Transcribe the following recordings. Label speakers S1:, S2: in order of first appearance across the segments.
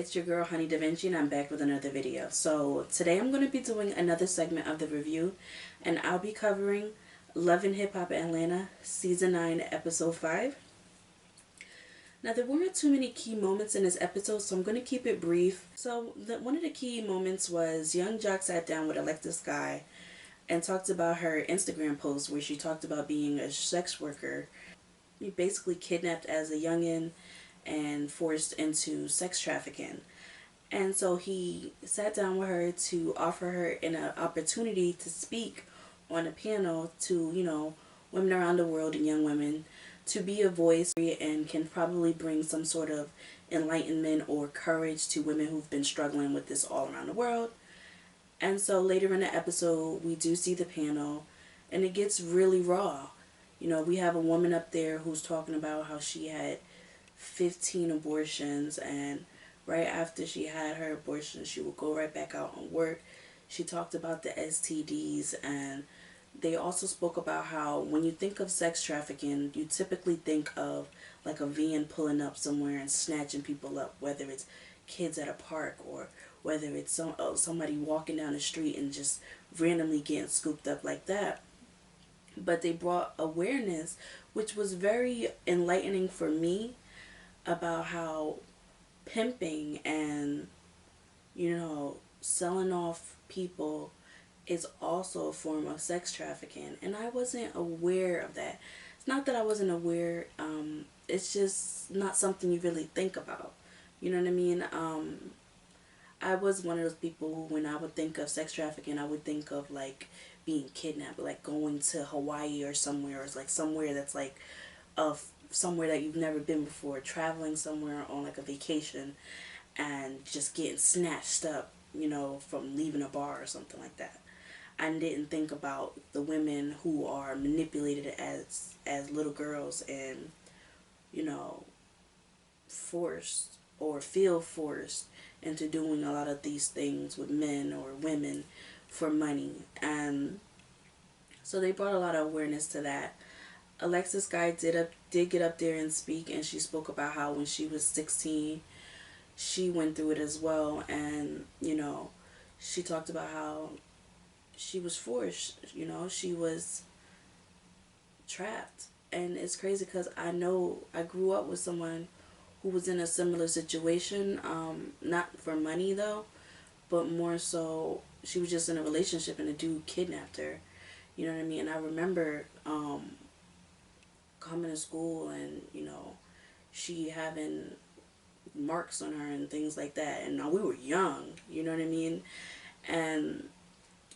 S1: it's your girl Honey Da Vinci and I'm back with another video. So today I'm going to be doing another segment of the review, and I'll be covering Love and Hip Hop Atlanta Season 9 Episode 5. Now there weren't too many key moments in this episode, so I'm going to keep it brief. So one of the key moments was Yung Joc sat down with Alexis Sky and talked about her Instagram post where she talked about being a sex worker, basically kidnapped as a youngin' and forced into sex trafficking. And so he sat down with her to offer her an opportunity to speak on a panel to, women around the world and young women, to be a voice and can probably bring some sort of enlightenment or courage to women who've been struggling with this all around the world. And so later in the episode, we do see the panel, and it gets really raw. We have a woman up there who's talking about how she had 15 abortions, and right after she had her abortion she would go right back out and work. She talked about the STDs, and they also spoke about how when you think of sex trafficking you typically think of like a van pulling up somewhere and snatching people up, whether it's kids at a park or whether it's somebody walking down the street and just randomly getting scooped up like that. But they brought awareness, which was very enlightening for me, about how pimping and, selling off people is also a form of sex trafficking. And I wasn't aware of that. It's not that I wasn't aware, it's just not something you really think about. You know what I mean? I was one of those people who, when I would think of sex trafficking, I would think of like being kidnapped, like going to Hawaii or somewhere, or it's like somewhere that's like of somewhere that you've never been before, traveling somewhere on like a vacation and just getting snatched up, from leaving a bar or something like that. I didn't think about the women who are manipulated as little girls and, forced or feel forced into doing a lot of these things with men or women for money. And so they brought a lot of awareness to that. Alexis Sky did get up there and speak, and she spoke about how when she was 16 she went through it as well. And she talked about how she was forced, she was trapped. And it's crazy because I grew up with someone who was in a similar situation, not for money though, but more so she was just in a relationship and a dude kidnapped her. You know what I mean? And I remember coming to school and, she having marks on her and things like that. And we were young, you know what I mean? And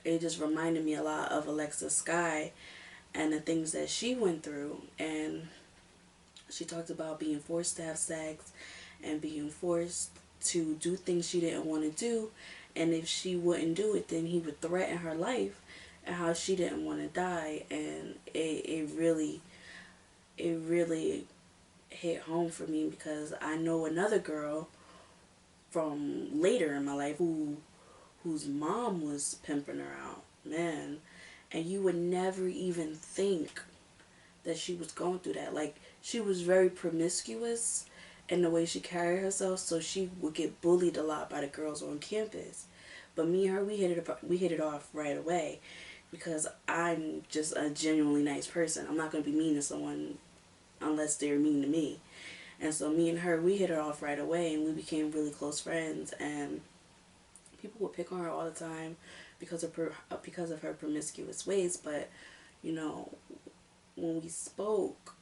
S1: it just reminded me a lot of Alexis Sky and the things that she went through. And she talked about being forced to have sex and being forced to do things she didn't want to do. And if she wouldn't do it, then he would threaten her life, and how she didn't want to die. And it really hit home for me, because I know another girl from later in my life whose mom was pimping her out, man. And you would never even think that she was going through that. Like, she was very promiscuous in the way she carried herself, so she would get bullied a lot by the girls on campus. But me and her, we hit it off right away, because I'm just a genuinely nice person. I'm not going to be mean to someone unless they're mean to me. And so me and her, we hit it off right away, and we became really close friends. And people would pick on her all the time because of her promiscuous ways. But when we spoke,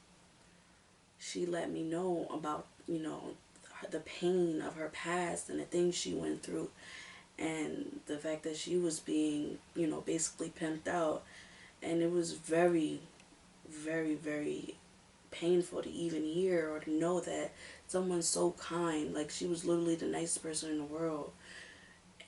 S1: she let me know about the pain of her past and the things she went through, and the fact that she was being basically pimped out. And it was very, very, very painful to even hear or to know that someone so kind, like she was literally the nicest person in the world,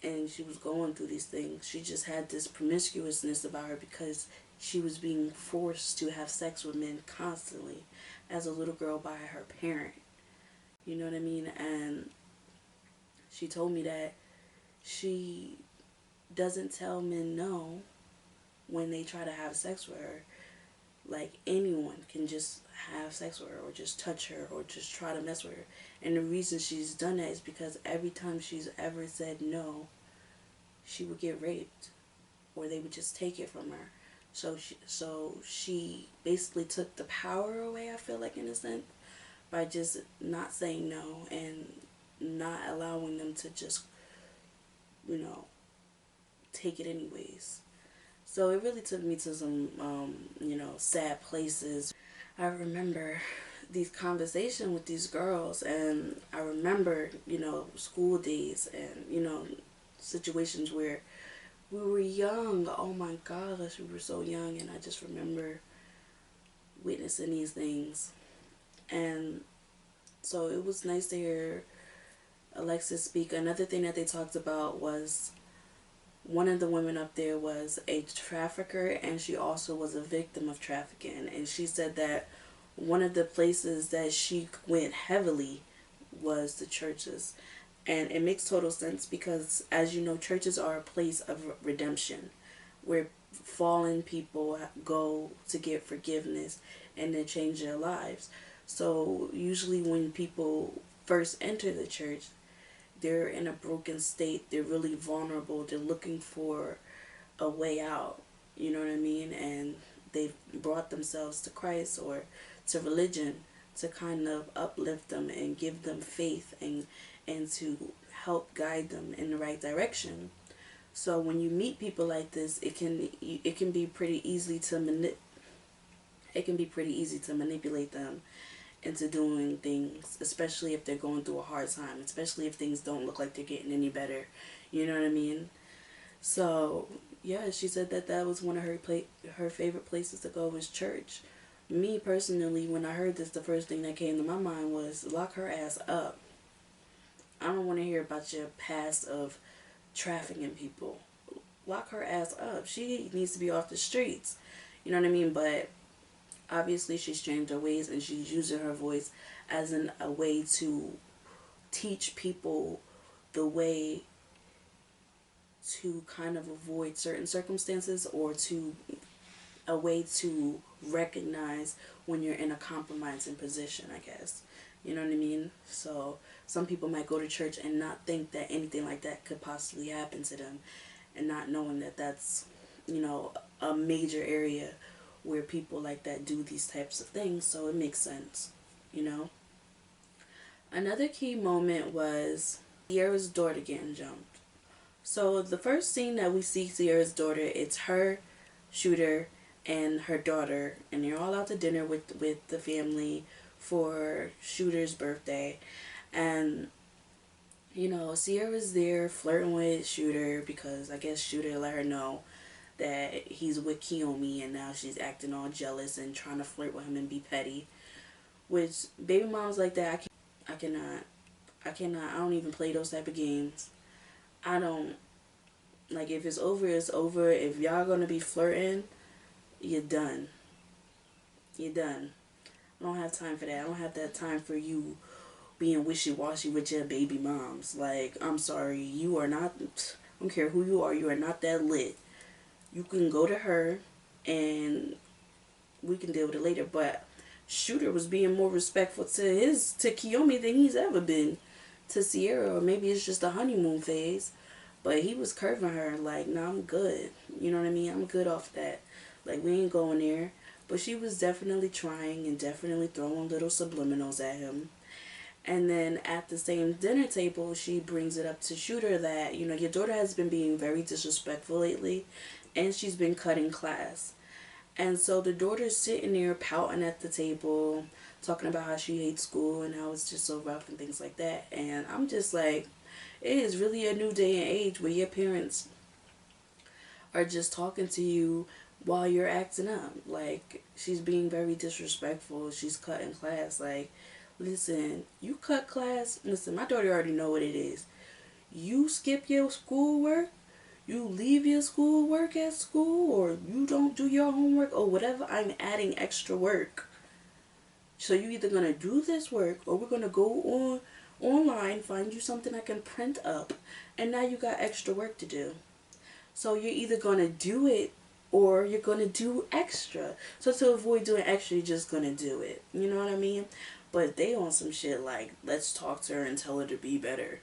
S1: and she was going through these things. She just had this promiscuousness about her because she was being forced to have sex with men constantly as a little girl by her parent. You know what I mean? And she told me that she doesn't tell men no when they try to have sex with her. Like anyone can just have sex with her or just touch her or just try to mess with her. And the reason she's done that is because every time she's ever said no, she would get raped or they would just take it from her. So she basically took the power away, I feel like, in a sense, by just not saying no and not allowing them to just, you know, take it anyways. So it really took me to some, sad places. I remember these conversations with these girls, and I remember, school days and, situations where we were young. Oh my gosh, we were so young, and I just remember witnessing these things. And so it was nice to hear Alexis speak. Another thing that they talked about was one of the women up there was a trafficker, and she also was a victim of trafficking. And she said that one of the places that she went heavily was the churches. And it makes total sense because, as you know, churches are a place of redemption where fallen people go to get forgiveness and then change their lives. So usually when people first enter the church, they're in a broken state, they're really vulnerable, they're looking for a way out, you know what I mean? And they've brought themselves to Christ or to religion to kind of uplift them and give them faith and to help guide them in the right direction. So when you meet people like this, it can be pretty easy to manipulate them into doing things, especially if they're going through a hard time, especially if things don't look like they're getting any better. You know what I mean? So yeah, she said that that was one of her favorite places to go was church. Me personally, when I heard this, the first thing that came to my mind was lock her ass up. I don't want to hear about your past of trafficking people. Lock her ass up. She needs to be off the streets. You know what I mean? But obviously she's changed her ways and she's using her voice as a way to teach people the way to kind of avoid certain circumstances or to a way to recognize when you're in a compromising position, I guess. You know what I mean? So some people might go to church and not think that anything like that could possibly happen to them, and not knowing that that's, a major area where people like that do these types of things. So it makes sense. Another key moment was Sierra's daughter getting jumped. So the first scene that we see Sierra's daughter, it's her, Shooter, and her daughter, and they're all out to dinner with the family for Shooter's birthday. And Sierra's there flirting with Shooter because I guess Shooter let her know that he's with Kiyomi, and now she's acting all jealous and trying to flirt with him and be petty. Which baby moms like that, I cannot. I don't even play those type of games. I don't like, if it's over, it's over. If y'all gonna be flirting, you're done. You're done. I don't have time for that. I don't have that time for you being wishy-washy with your baby moms. Like, I'm sorry, you are not, I don't care who you are not that lit. You can go to her and we can deal with it later. But Shooter was being more respectful to Kiyomi than he's ever been to Sierra, or maybe it's just a honeymoon phase. But he was curving her like, nah, I'm good. You know what I mean? I'm good off that. Like, we ain't going there. But she was definitely trying and definitely throwing little subliminals at him. And then at the same dinner table, she brings it up to Shooter that, your daughter has been being very disrespectful lately, and she's been cutting class. And so the daughter's sitting there pouting at the table, talking about how she hates school and how it's just so rough and things like that. And I'm just like, it is really a new day and age where your parents are just talking to you while you're acting up. Like, she's being very disrespectful. She's cutting class. Like, listen, you cut class. Listen, my daughter already know what it is. You skip your schoolwork, you leave your schoolwork at school, or you don't do your homework or whatever, I'm adding extra work. So you either gonna do this work or we're gonna go online, find you something I can print up, and now you got extra work to do. So you're either gonna do it or you're gonna do extra. So to avoid doing extra, you're just gonna do it. You know what I mean? But they on some shit like, let's talk to her and tell her to be better.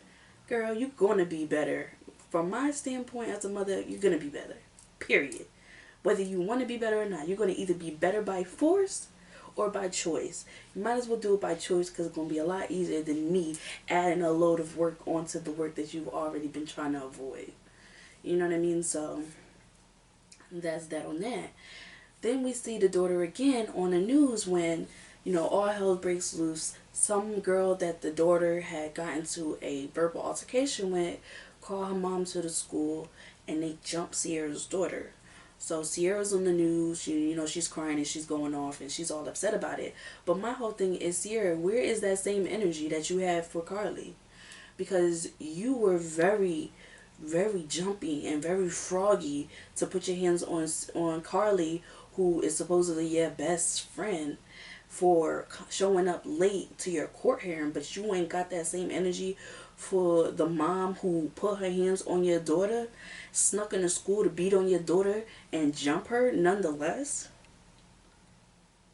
S1: Girl, you're gonna be better. From my standpoint as a mother, you're gonna be better. Period. Whether you want to be better or not, you're gonna either be better by force or by choice. You might as well do it by choice because it's gonna be a lot easier than me adding a load of work onto the work that you've already been trying to avoid. You know what I mean? So that's that on that. Then we see the daughter again on the news when, all hell breaks loose. Some girl that the daughter had gotten to a verbal altercation with called her mom to the school and they jumped Sierra's daughter. So Sierra's on the news, she's crying and she's going off and she's all upset about it. But my whole thing is, Sierra, where is that same energy that you had for Carly? Because you were very, very jumpy and very froggy to put your hands on Carly, who is supposedly your best friend, for showing up late to your court hearing, but you ain't got that same energy for the mom who put her hands on your daughter, snuck into school to beat on your daughter and jump her nonetheless.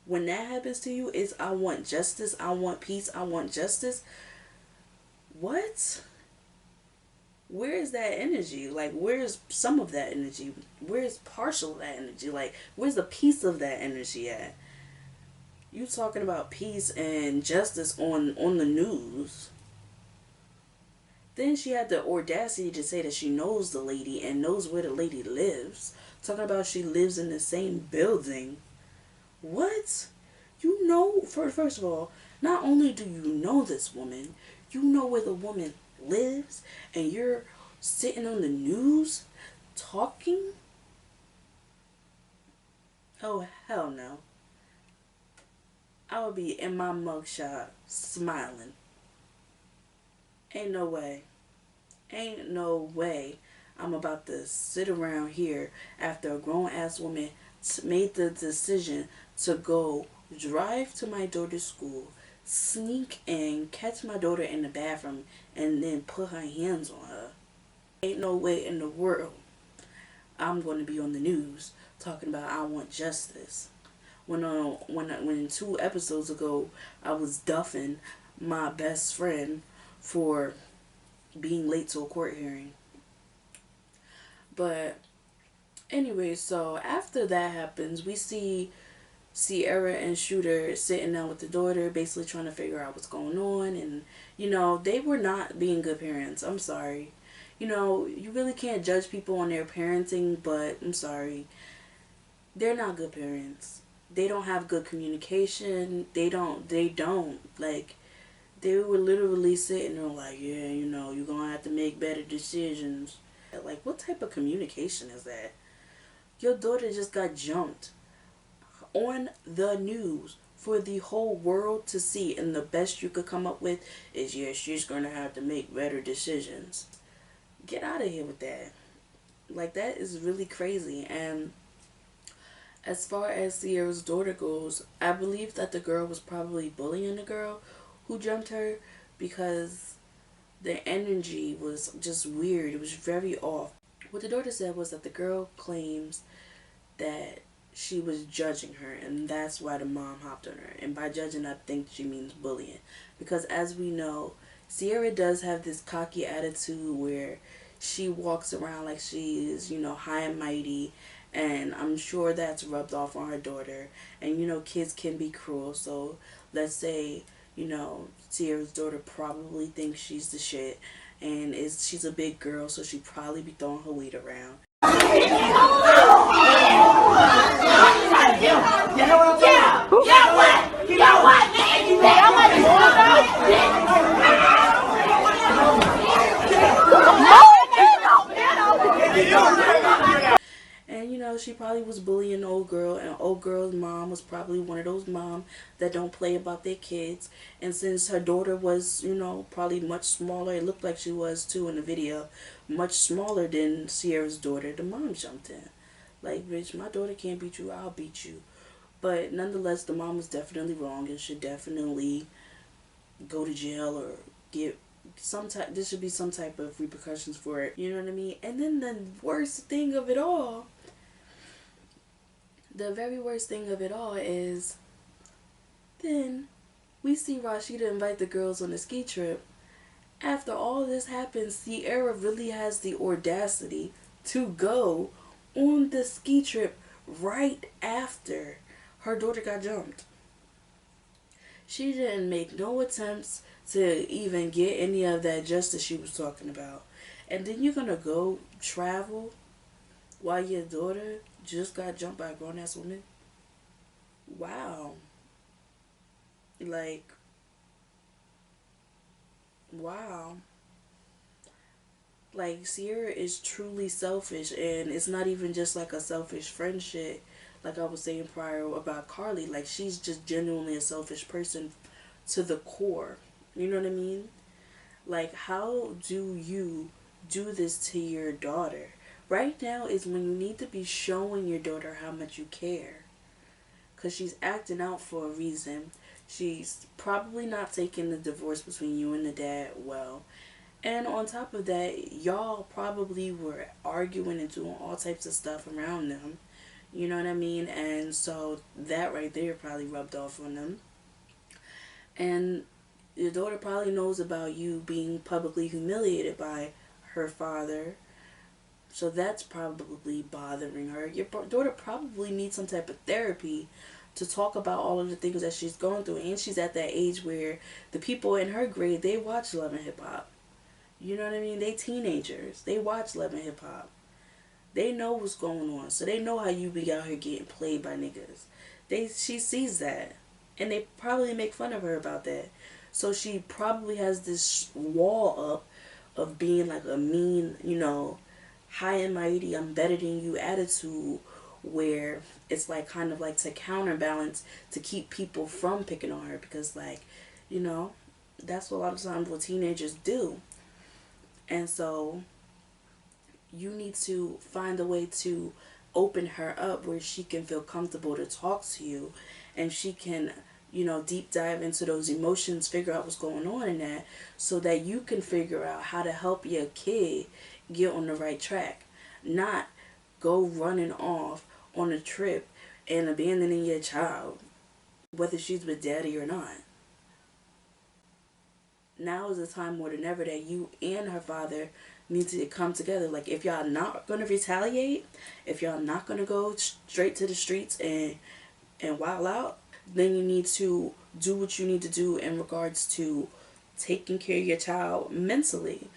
S1: When that happens to you, it's I want justice, I want peace, I want justice. What? Where is that energy? Like, where's some of that energy? Where's partial of that energy? Like, where's the piece of that energy at? You talking about peace and justice on the news. Then she had the audacity to say that she knows the lady and knows where the lady lives. Talking about she lives in the same building. What? First of all, not only do you know this woman, you know where the woman lives, and you're sitting on the news talking? Oh, hell no. I would be in my mugshot smiling. Ain't no way. Ain't no way I'm about to sit around here after a grown ass woman made the decision to go drive to my daughter's school, sneak in, catch my daughter in the bathroom, and then put her hands on her. Ain't no way in the world I'm going to be on the news talking about I want justice. When 2 episodes ago I was duffing my best friend for being late to a court hearing. But anyway, so after that happens, we see Sierra and Shooter sitting down with the daughter, basically trying to figure out what's going on. And, they were not being good parents. I'm sorry. You really can't judge people on their parenting, but I'm sorry. They're not good parents. They don't have good communication. They don't. Like, they were literally sitting there like, yeah, you're going to have to make better decisions. Like, what type of communication is that? Your daughter just got jumped on the news for the whole world to see, and the best you could come up with is, yeah, she's going to have to make better decisions. Get out of here with that. Like, that is really crazy. And as far as Sierra's daughter goes, I believe that the girl was probably bullying the girl who jumped her, because the energy was just weird. It was very off. What the daughter said was that the girl claims that she was judging her, and that's why the mom hopped on her. And by judging, I think she means bullying. Because as we know, Sierra does have this cocky attitude where she walks around like she is, high and mighty. And I'm sure that's rubbed off on her daughter. And, kids can be cruel. So let's say, Sierra's daughter probably thinks she's the shit. And she's a big girl, so she probably be throwing her weight around. And she probably was bullying the old girl, and old girl's mom was probably one of those moms that don't play about their kids. And since her daughter was, probably much smaller, it looked like she was too in the video, much smaller than Sierra's daughter, the mom jumped in. Like, bitch, my daughter can't beat you, I'll beat you. But nonetheless, the mom was definitely wrong and should definitely go to jail or get there should be some type of repercussions for it. You know what I mean? And then the worst thing of it all The very worst thing of it all is then we see Rashida invite the girls on a ski trip. After all this happens, Sierra really has the audacity to go on the ski trip right after her daughter got jumped. She didn't make no attempts to even get any of that justice she was talking about. And then you're gonna go travel while your daughter just got jumped by a grown ass woman? Wow. Like, wow. Like, Sierra is truly selfish, and it's not even just like a selfish friendship, like I was saying prior about Carly. Like, she's just genuinely a selfish person to the core. You know what I mean? Like, how do you do this to your daughter? Right now is when you need to be showing your daughter how much you care. Because she's acting out for a reason. She's probably not taking the divorce between you and the dad well. And on top of that, y'all probably were arguing and doing all types of stuff around them. You know what I mean? And so that right there probably rubbed off on them. And your daughter probably knows about you being publicly humiliated by her father. So that's probably bothering her. Your daughter probably needs some type of therapy to talk about all of the things that she's going through. And she's at that age where the people in her grade, they watch Love and Hip Hop. You know what I mean? They teenagers. They watch Love and Hip Hop. They know what's going on. So they know how you be out here getting played by niggas. She sees that. And they probably make fun of her about that. So she probably has this wall up of being like a mean, high and mighty, I'm better than you attitude, where it's like kind of like to counterbalance to keep people from picking on her, because that's what a lot of times what teenagers do. And so you need to find a way to open her up where she can feel comfortable to talk to you, and she can deep dive into those emotions, figure out what's going on in that, so that you can figure out how to help your kid get on the right track. Not go running off on a trip and abandoning your child, whether she's with daddy or not. Now is the time more than ever that you and her father need to come together. Like, if y'all not gonna retaliate, if y'all not gonna go straight to the streets and wild out, then you need to do what you need to do in regards to taking care of your child mentally,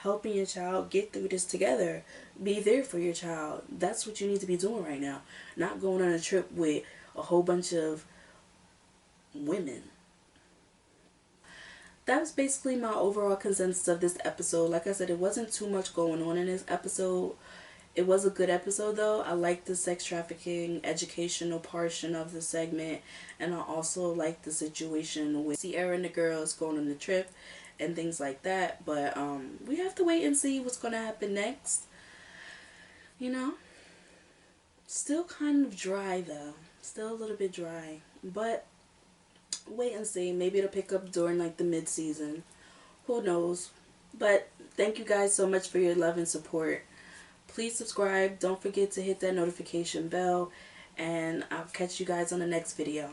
S1: helping your child get through this together. Be there for your child. That's what you need to be doing right now. Not going on a trip with a whole bunch of women. That was basically my overall consensus of this episode. Like I said, it wasn't too much going on in this episode. It was a good episode though. I liked the sex trafficking educational portion of the segment, and I also liked the situation with Sierra and the girls going on the trip and things like that. But we have to wait and see what's gonna happen next. Still kind of dry though. Still a little bit dry, but wait and see. Maybe it'll pick up during like the mid-season. Who knows? But thank you guys so much for your love and support. Please subscribe. Don't forget to hit that notification bell. And I'll catch you guys on the next video.